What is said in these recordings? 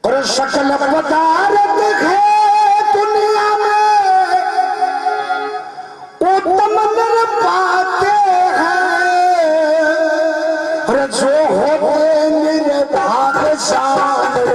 और सकल पदार्थ है दुनिया में उत्तम नर पाते हैं, और जो होते निर्भाग सामने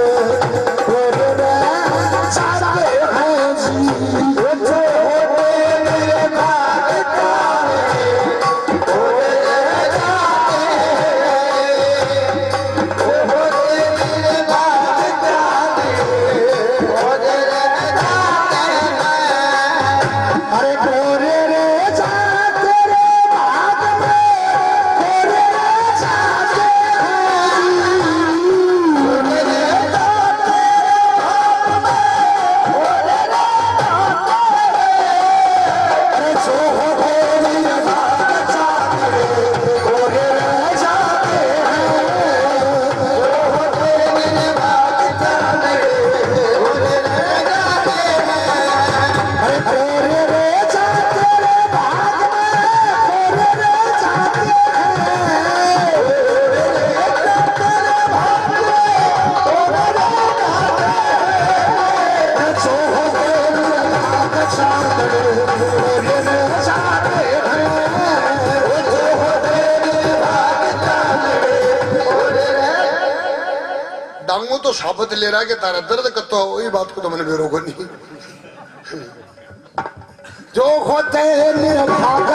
तो शपथ ले रहा है कि तारा दर्द करता हो, वही बात को तो मैंने बेरो को नहीं। जो होते निर्भाग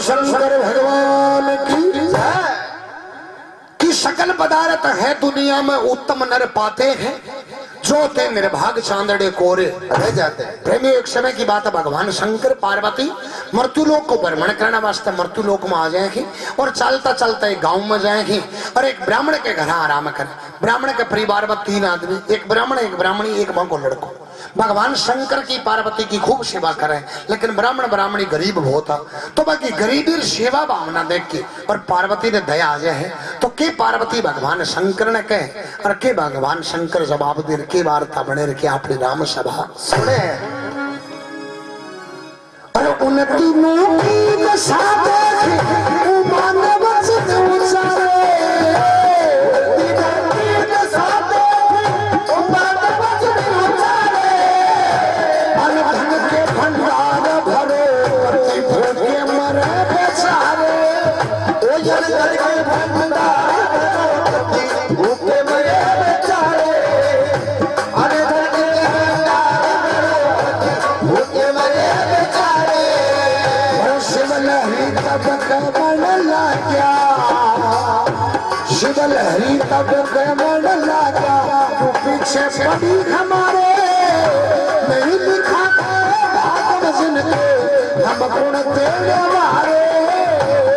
शंकर भगवान की सकल पदार्थ है दुनिया में उत्तम नर पाते हैं, जो ते निर्भाग चांदड़े कोरे रह जाते हैं। प्रेमी एक समय की बात है, भगवान शंकर पार्वती मृत्युलोक को भ्रमण करने वास्ते मृत्युलोक में आ जाएंगे और चलता चलता एक गांव में जाएंगे और एक ब्राह्मण के घर आराम करें। ब्राह्मण के परिवार में 3 आदमी, एक ब्राह्मण, एक ब्राह्मणी, एक मां को लड़को। भगवान शंकर की पार्वती की खूब सेवा करें, लेकिन ब्राह्मण ब्राह्मणी गरीब बहुत था, तो बाकी गरीबी सेवा भावना देख के और पार्वती ने दया आ जाए तो के पार्वती भगवान शंकर ने कहे और के भगवान शंकर जवाब दे के वार्ता बने रखे अपनी राम सभा सुने। और उन तीनों की दशा देख मानव शिव लहरी तब मन लगा से बड़ी हमारे नहीं लिखा भाग में जिनके हम गुण तेरे मारे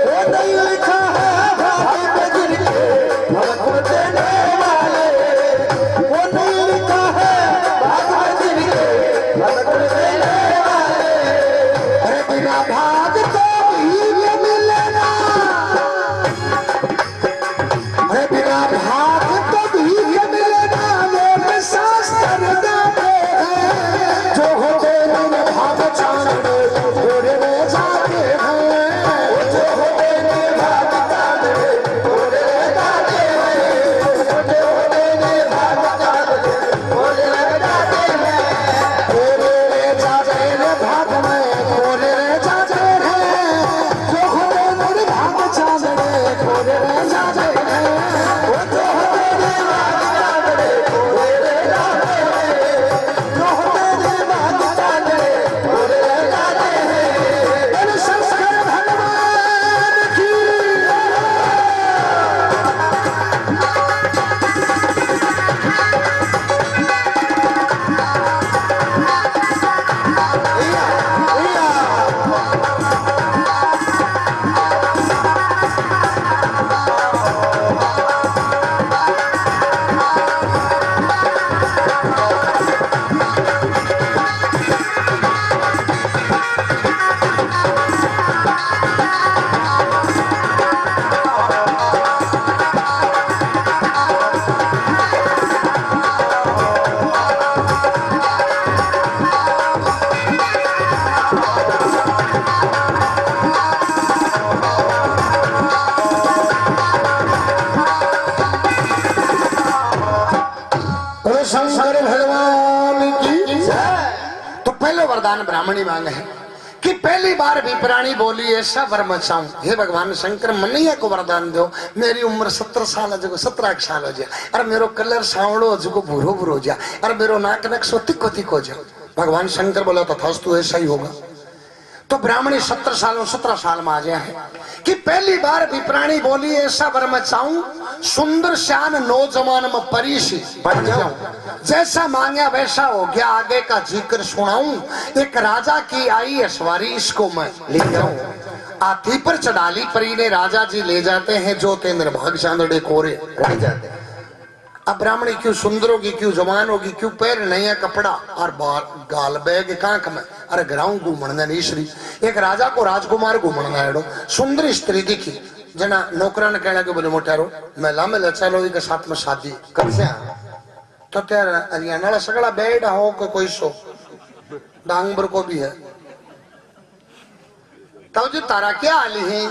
वो नहीं लिखा है भाग में जिनके हम गुण तेरे वाले वो नहीं लिखा है भाग में जिनके हम गुण तेरे वाले अरे बिना भाग तो ही मिलेना अरे बिना भाग तो भी मिलेना लोग शास्त्र गाते हैं जो होते दिन भाग चांदड़े घोड़े में जाते हैं जो होते दिन भाग चांदड़े घोड़े में जाते हैं जो होते दिन भाग चांदड़े घोड़े में जाते हैं घोड़े में जाते हैं भाग में घोड़े में जाते हैं जो होते दिन भाग चांदड़े घोड़े में जाते हैं शंकर भगवान की जय। तो पहले वरदान ब्राह्मणी मांगे है कि पहली बार भी प्राणी बोली ऐसा वर मचाऊं हे भगवान शंकर मनैया को वरदान दो मेरी उम्र 17 साल जो 17 साल हो जाए अरे मेरो कलर सावड़ो जो भूरो भूरो हो जाए अरे मेरो नाक नक सो तिको तिको हो जाए भगवान शंकर बोला तो तू ऐसा ही होगा। तो ब्राह्मणी 17 साल में आ गया है कि पहली बार भी प्राणी बोली ऐसा वर मैं चाहूं सुंदर श्यान नौजवान में परिशी बन जाऊं जैसा मांगा वैसा हो गया आगे का जिक्र सुनाऊं एक राजा की आई सवारी इसको मैं ले जाऊं हाथी पर चढ़ाली परी ने राजा जी ले जाते हैं जो ते निर्भाग चांदड़े कोरे रह जाते हैं। अब ब्राह्मणी क्यों सुंदर होगी क्यों जवान होगी क्यों पैर नया कपड़ा और गाल बैग कांख में अरे ग्राउं घूमना नहीं श्री एक राजा को राजकुमार घूमना एडो सुंदर स्त्री दिखी जना नौकरा ने कहना कि बोले मोटारो महिला में लचालो के साथ में शादी कब से तो तेरा हरियाणा सगड़ा बेड हो कोई सो डांगबर को भी है तब जो तारा क्या आली है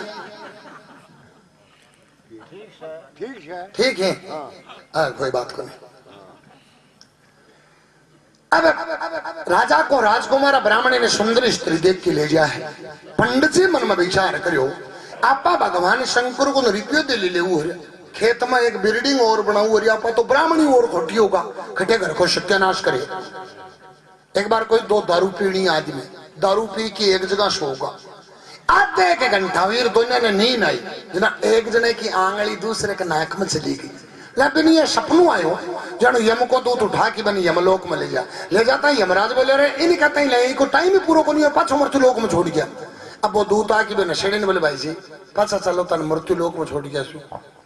ठीक है कोई बात को नहीं। अब राजा को राजकुमार ब्राह्मणी ने सुंदर स्त्री देख के ले जा है पंडित जी मन में विचार करो आपा भगवान शंकर को रिपियो दे ले खेत में एक बिल्डिंग और बनाऊ और आपा तो ब्राह्मणी और खोटी होगा खटे घर को सत्यानाश करे। एक बार कोई दो दारू पीनी आदमी दारू पी के एक जगह सोगा आधे एक घंटा वीर दोनों ने नींद आई जना एक जने की आंगली दूसरे के नाक में चली गई लेकिन ये सपनू आयो जानो यम को दूत उठा के बनी यमलोक में ले जाता यमराज बोले रे इन कहते ही इनको टाइम ही पूरा को नहीं पाछो मृत्यु लोक में छोड़ गया। अब वो दूत आके बे नशेड़ी ने बोले भाई जी पाछा चलो तन मृत्यु लोक में छोड़ गया सु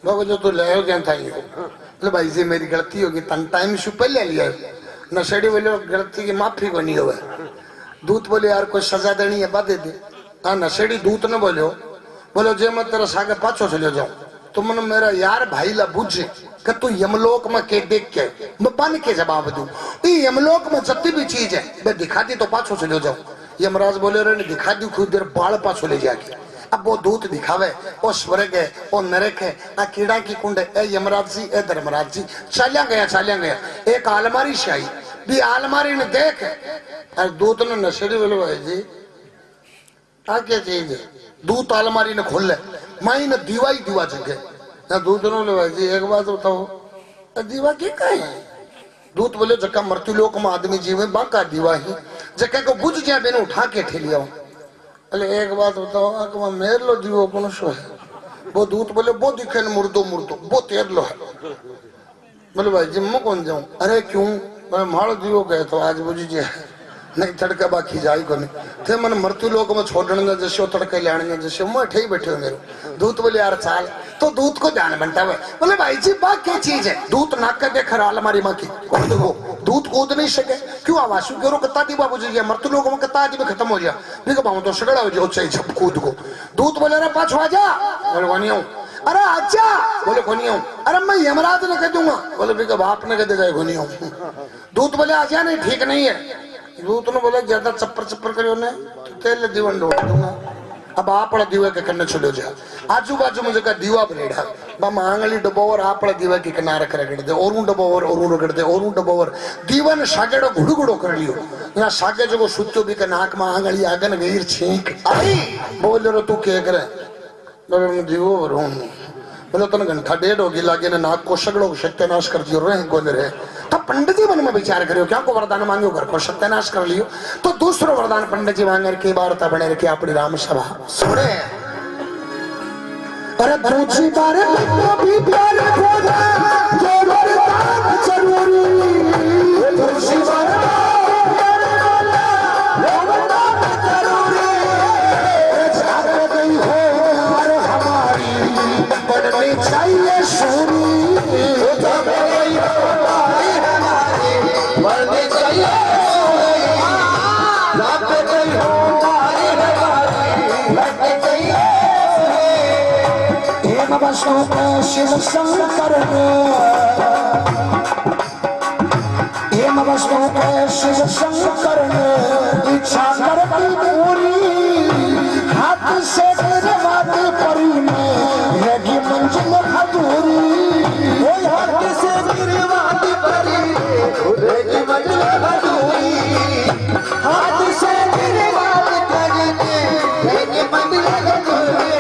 बाबू जो तू ले गया था ये बोले भाई जी मेरी गलती होगी तन टाइम से पहले लिया नशेड़ी बोले गलती की माफी को नहीं हुआ दूत बोले यार कोई सजा देनी है बात दे दे हाँ नशेड़ी दूत ने बोलो जे मैं तेरा सागे पाछो चले जाऊं तो मन मेरा यार भाई ला बुझे कि तू यमलोक में के देख के मैं बन के जवाब दूं यमलोक में जितनी भी चीज है मैं दिखा दी तो पाछो चले जाऊं। यमराज बोले रे दिखा दी खुद देर बाल पाछो ले जाके अब वो दूत दिखावे वो स्वर्ग है वो नरक है आ कीड़ा की कुंड है ए यमराज जी ए धर्मराज जी चलिया गया एक आलमारी से आई भी आलमारी ने देख और दूत ने नशेड़ी बोले भाई जी आ क्या चीज है दूत आलमारी ने खोल ले माई ने दीवा जगे दूत ने भाई जी एक बात बताओ दीवा की कहे दूत बोले जका मृत्यु लोक में आदमी जीवे बाका दीवा ही जके को बुझ जाए बेने उठा के ठेलिया अरे एक बात बताओ मेर लो दीवो कौन सो है वो दूत बोले वो दिखे मुर्दो वो तेर लो है बोले भाई जी मैं कौन जाऊं? अरे क्यों? मैं मारो दियो गए तो आज बुझी जे नहीं तड़का बाकी जाई को नहीं थे मन मृत्यु लोक में छोड़ने जैसे तड़के लाने जैसे मैं ठे बैठे हो मेरे दूत बोले यार चाल तो दूत को जान बनता है। बोले भाई जी बात क्या चीज है? दूत नाक के देख रहा हमारी माँ की कूद को दूत कूद नहीं सके क्यों? आवासु के कत्ता दी बाबू जी मृत्यु लोक में कत्ता आदमी खत्म हो गया भी कहूँ तो सगड़ा हो जाओ चाहिए झप कूद को। दूत बोले अरे पाछो आ जा। बोले कौन आऊं? अरे आजा। बोले कौन आऊं? अरे मैं यमराज ने कह दूंगा। बोले भी बाप ने कह देगा कौन आऊं। दूत बोले आजा नहीं ठीक नहीं है। दूत ने बोला ज्यादा चप्पर चप्पर करियो ने तो तेल दीवन ढोट दूंगा। अब आप दीवे के कन्ने चलो जा आजू बाजू में जगह दीवा बनेड़ा बम आंगली डबो और आप दीवा के किनारे कर रगड़ दे और डबो और रगड़ दे और डबो और दीवन सागेड़ो घुड़ू घुड़ो कर लियो ना सागे जो सुत्तो भी के नाक में आंगली आगन गईर छींक आई बोल रो तू के करे? बोले मैं दीवो और हूं। बोले तने घंटा डेढ़ होगी लागे ने नाक को सगड़ो सत्यानाश कर दियो रहे गोल रहे। तो पंडित जी मन में विचार करियो क्या को वरदान मांगियो घर को सत्यानाश कर लियो। तो दूसरो वरदान पंडित जी मांगे के वार्ता बने रखे अपनी राम सभा सुने। अरे दूसरी बार भी प्यार खोजा जो वरदान जरूरी दूसरी बार चाहिए सूरी शिव शंकर हेम वस्तु के शिव शंकर ने इच्छा करती पूरी हाथ से गिरवाद परी में लगी मंजिल अधूरी हाथ से गिरवाद परी लगी मंजिल अधूरी हाथ से गिरवाद परी में लगी मंजिल अधूरी।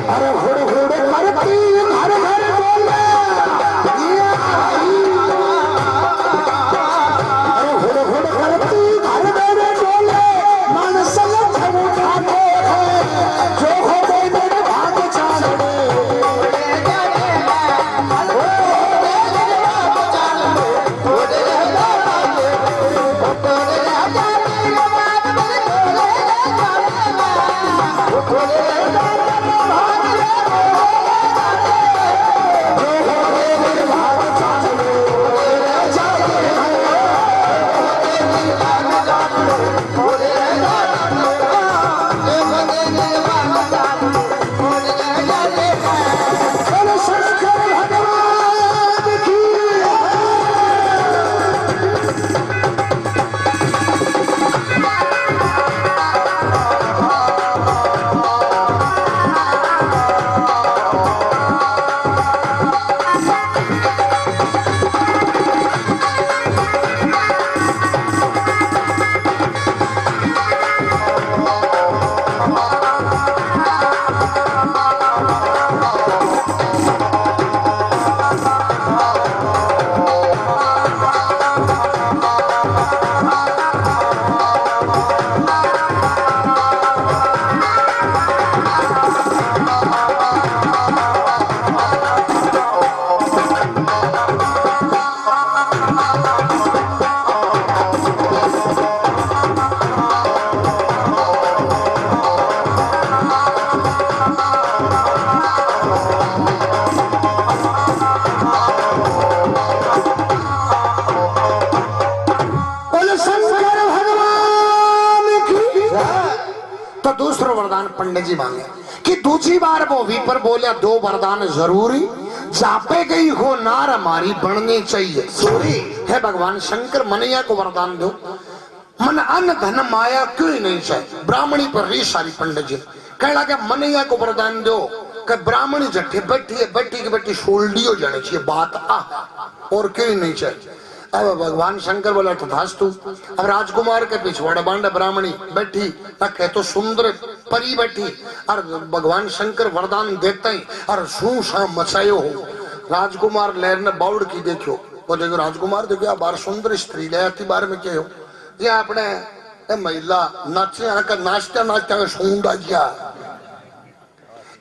अरे हुड़ हुड़ करती घर घर बोले अरे हुड़ हुड़ करती घर घर बोले मन सलग उठाते हैं जो हो गए मेरे भाग चाले तो दूसरा वरदान पंडित जी मांगे कि दूसरी बार वो विपर बोले दो वरदान जरूरी जापे गई हो नार हमारी बननी चाहिए सूरी है भगवान शंकर मनैया को वरदान दो मन अन्न धन माया क्यों ही नहीं चाहिए ब्राह्मणी पर री सारी पंडित जी कह लगा मनैया को वरदान दो कि ब्राह्मणी जट्ठी बैठी है बैठी की बैठी सोल्डी हो जानी चाहिए बात आ और क्यों ही नहीं चाहिए। अब भगवान शंकर बोला तथास्तु। अब राजकुमार के पिछवाड़ा बांडा ब्राह्मणी बैठी रखे तो सुंदर परी बैठी और भगवान शंकर वरदान देते ही और शू सा मचायो हो राजकुमार लहर ने बाउड की देखो वो देखो राजकुमार देखो बार सुंदर स्त्री ले बार में क्या हो ये अपने महिला नाचे नाचता नाचता सूंड आ गया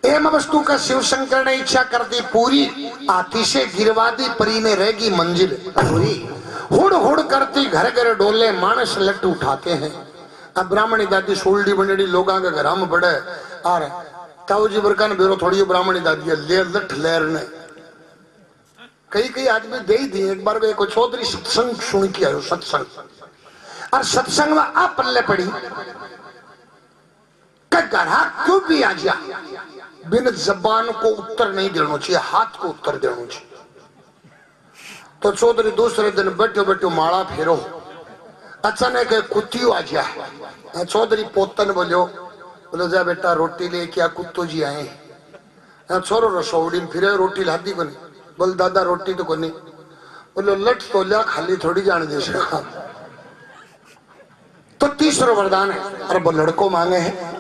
एम वस्तु का शिव शंकर ने इच्छा कर दी पूरी, हाथी से गिरवा दी परी ने रहेगी मंजिल पूरी। हुड़ हुड़ करती घर घर डोले मानस लट उठाते हैं। अब ब्राह्मणी दादी सोल्डी बंडड़ी लोगों के घर में पड़े और ताऊ जी बरकान बेरो थोड़ी ब्राह्मणी दादी ले लठ लेर ने कई कई आदमी दे ही दिए। एक बार को चौधरी सत्संग सुन के आयो सत्संग, और सत्संग में आ पल्ले पड़ी गधा क्यों भी आ जा बिन जबान को उत्तर नहीं देना चाहिए, हाथ को उत्तर देना चाहिए। तो चौधरी दूसरे दिन बैठो बैठो माला फेरो, अचानक कुत्तियों आ जा। चौधरी पोतन बोलो, बोलो जा बेटा रोटी ले क्या कुत्तो जी आए। छोरो रसोड़ी में फिरे रोटी लादी को नहीं, बोल दादा रोटी तो को नहीं। बोलो लट तो लिया खाली थोड़ी जाने दे। तो तीसरा वरदान है, अरे वो लड़को मांगे हैं।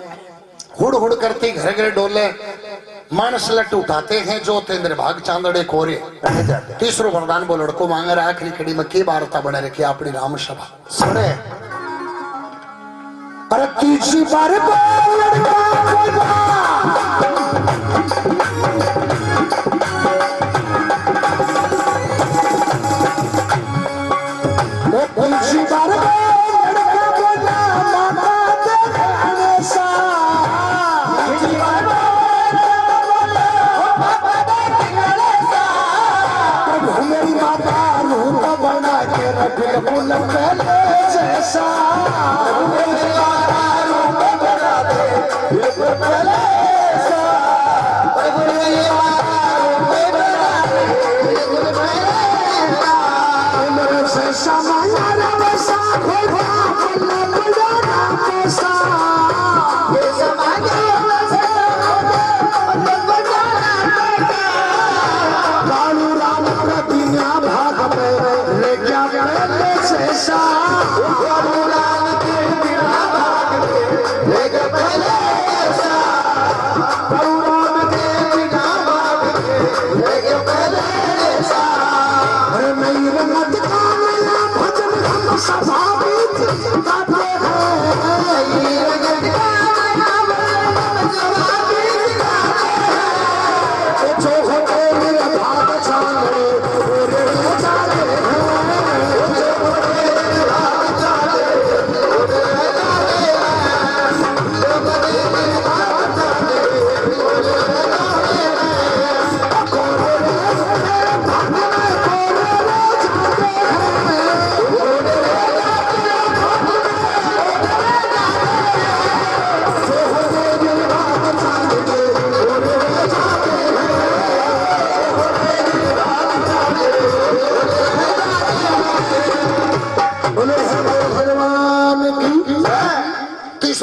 हुड़ हुड़ करती घर घर डोले मानस लट उठाते हैं, जो ते निर्भाग चांदड़े कोरे रह जाते। तीसरो वरदान वो लड़को मांगे रहा। आखिरी कड़ी में के वार्ता बने रखी अपनी राम सभा सुने। अरे तीसरी बार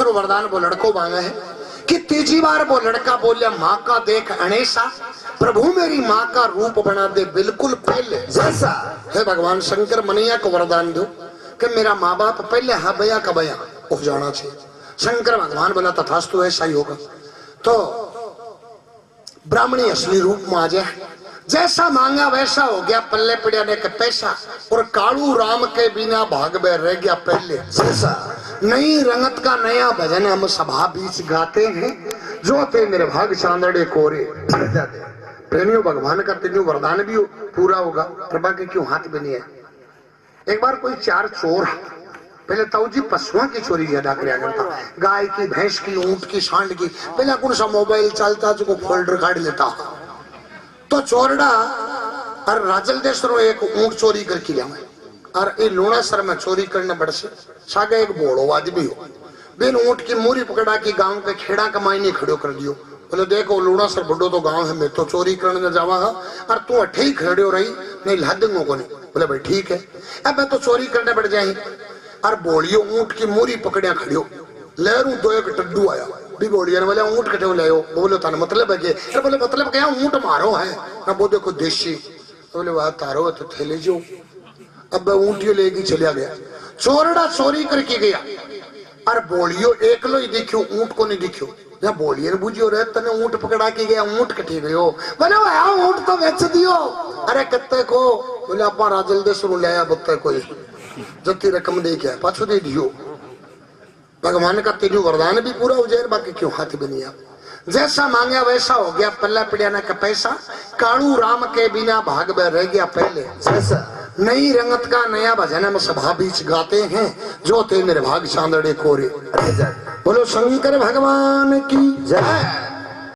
वरदान वो लड़को मांगा है कि तीसरी बार वो लड़का बोले माँ का देख अणेसा, प्रभु मेरी माँ का रूप बना दे बिल्कुल पहले जैसा। हे भगवान शंकर मनैया को वरदान दो कि मेरा माँ बाप पहले हा बया का बया उठ जाना चाहिए। शंकर भगवान बोला तथास्तु ऐसा ही होगा। तो ब्राह्मणी असली रूप में आ जाए, जैसा मांगा वैसा हो गया। पल्ले पड़िया ने के पैसा और कालू राम के बिना भाग में रह गया पहले जैसा। नई रंगत का नया भजन हम सभा बीच गाते हैं, जो थे मेरे भाग चांदड़े कोरे प्रेमियों। भगवान का तीनों वरदान भी पूरा होगा, कृपा के क्यों हाथ में नहीं है। एक बार कोई चार चोर, पहले ताऊ जी पशुओं की चोरी ज्यादा कराया करता, गाय की, भैंस की, ऊंट की, सांड की। पहले कौन सा मोबाइल चलता जो फोल्डर काट लेता। तो चोरड़ा और राजल देशरो एक ऊंट चोरी करके लिया और ये लूणासर में चोरी करने बढ़ से सागे एक बोड़ो आदमी हो बिन ऊंट की मूरी पकड़ा की गांव के खेड़ा कमाई नहीं खड़ो कर दियो। बोले देखो लूणासर बड़ो तो गांव है, मैं तो चोरी करने जावा और तू अठे ही खड़ो रही नहीं लादूंगा को नहीं। बोले भाई ठीक है, अब मैं तो चोरी करने बढ़ जाए। और बोलियो ऊंट की मूरी पकड़िया खड़ियो लहरू तो एक टड्डू आया भी बोलिया ने बोले ऊंट कटे ले आओ। बोले ताने मतलब है कि बोले मतलब क्या ऊंट मारो है ना। वो देखो देशी, बोले वाह तारो तो थैले जो। अब ऊंटियों लेके चलिया गया, चोरड़ा चोरी करके गया और बोलियो एकलो ही दिखियो, ऊंट को नहीं दिखियो। या बोलिए ने बुझियो रे तने ऊंट पकड़ा के गया, ऊंट कटे गयो। बोले वाह ऊंट तो बेच दियो। अरे कत्ते को? बोले अपा राजल दे शुरू ले आया बत्ते कोई जति रकम दे के पाछू दे दियो। भगवान का तेजो वरदान भी पूरा हो जाए, बाकी क्यों हाथ बनिया। जैसा मांगा वैसा हो गया, पल्ला पिड़िया का पैसा। कालू राम के बिना भाग में रह गया पहले जैसा। नई रंगत का नया भजन हम सभा बीच गाते हैं, जो थे निर्भाग चांदड़े कोरे। बोलो शंकर भगवान की जय।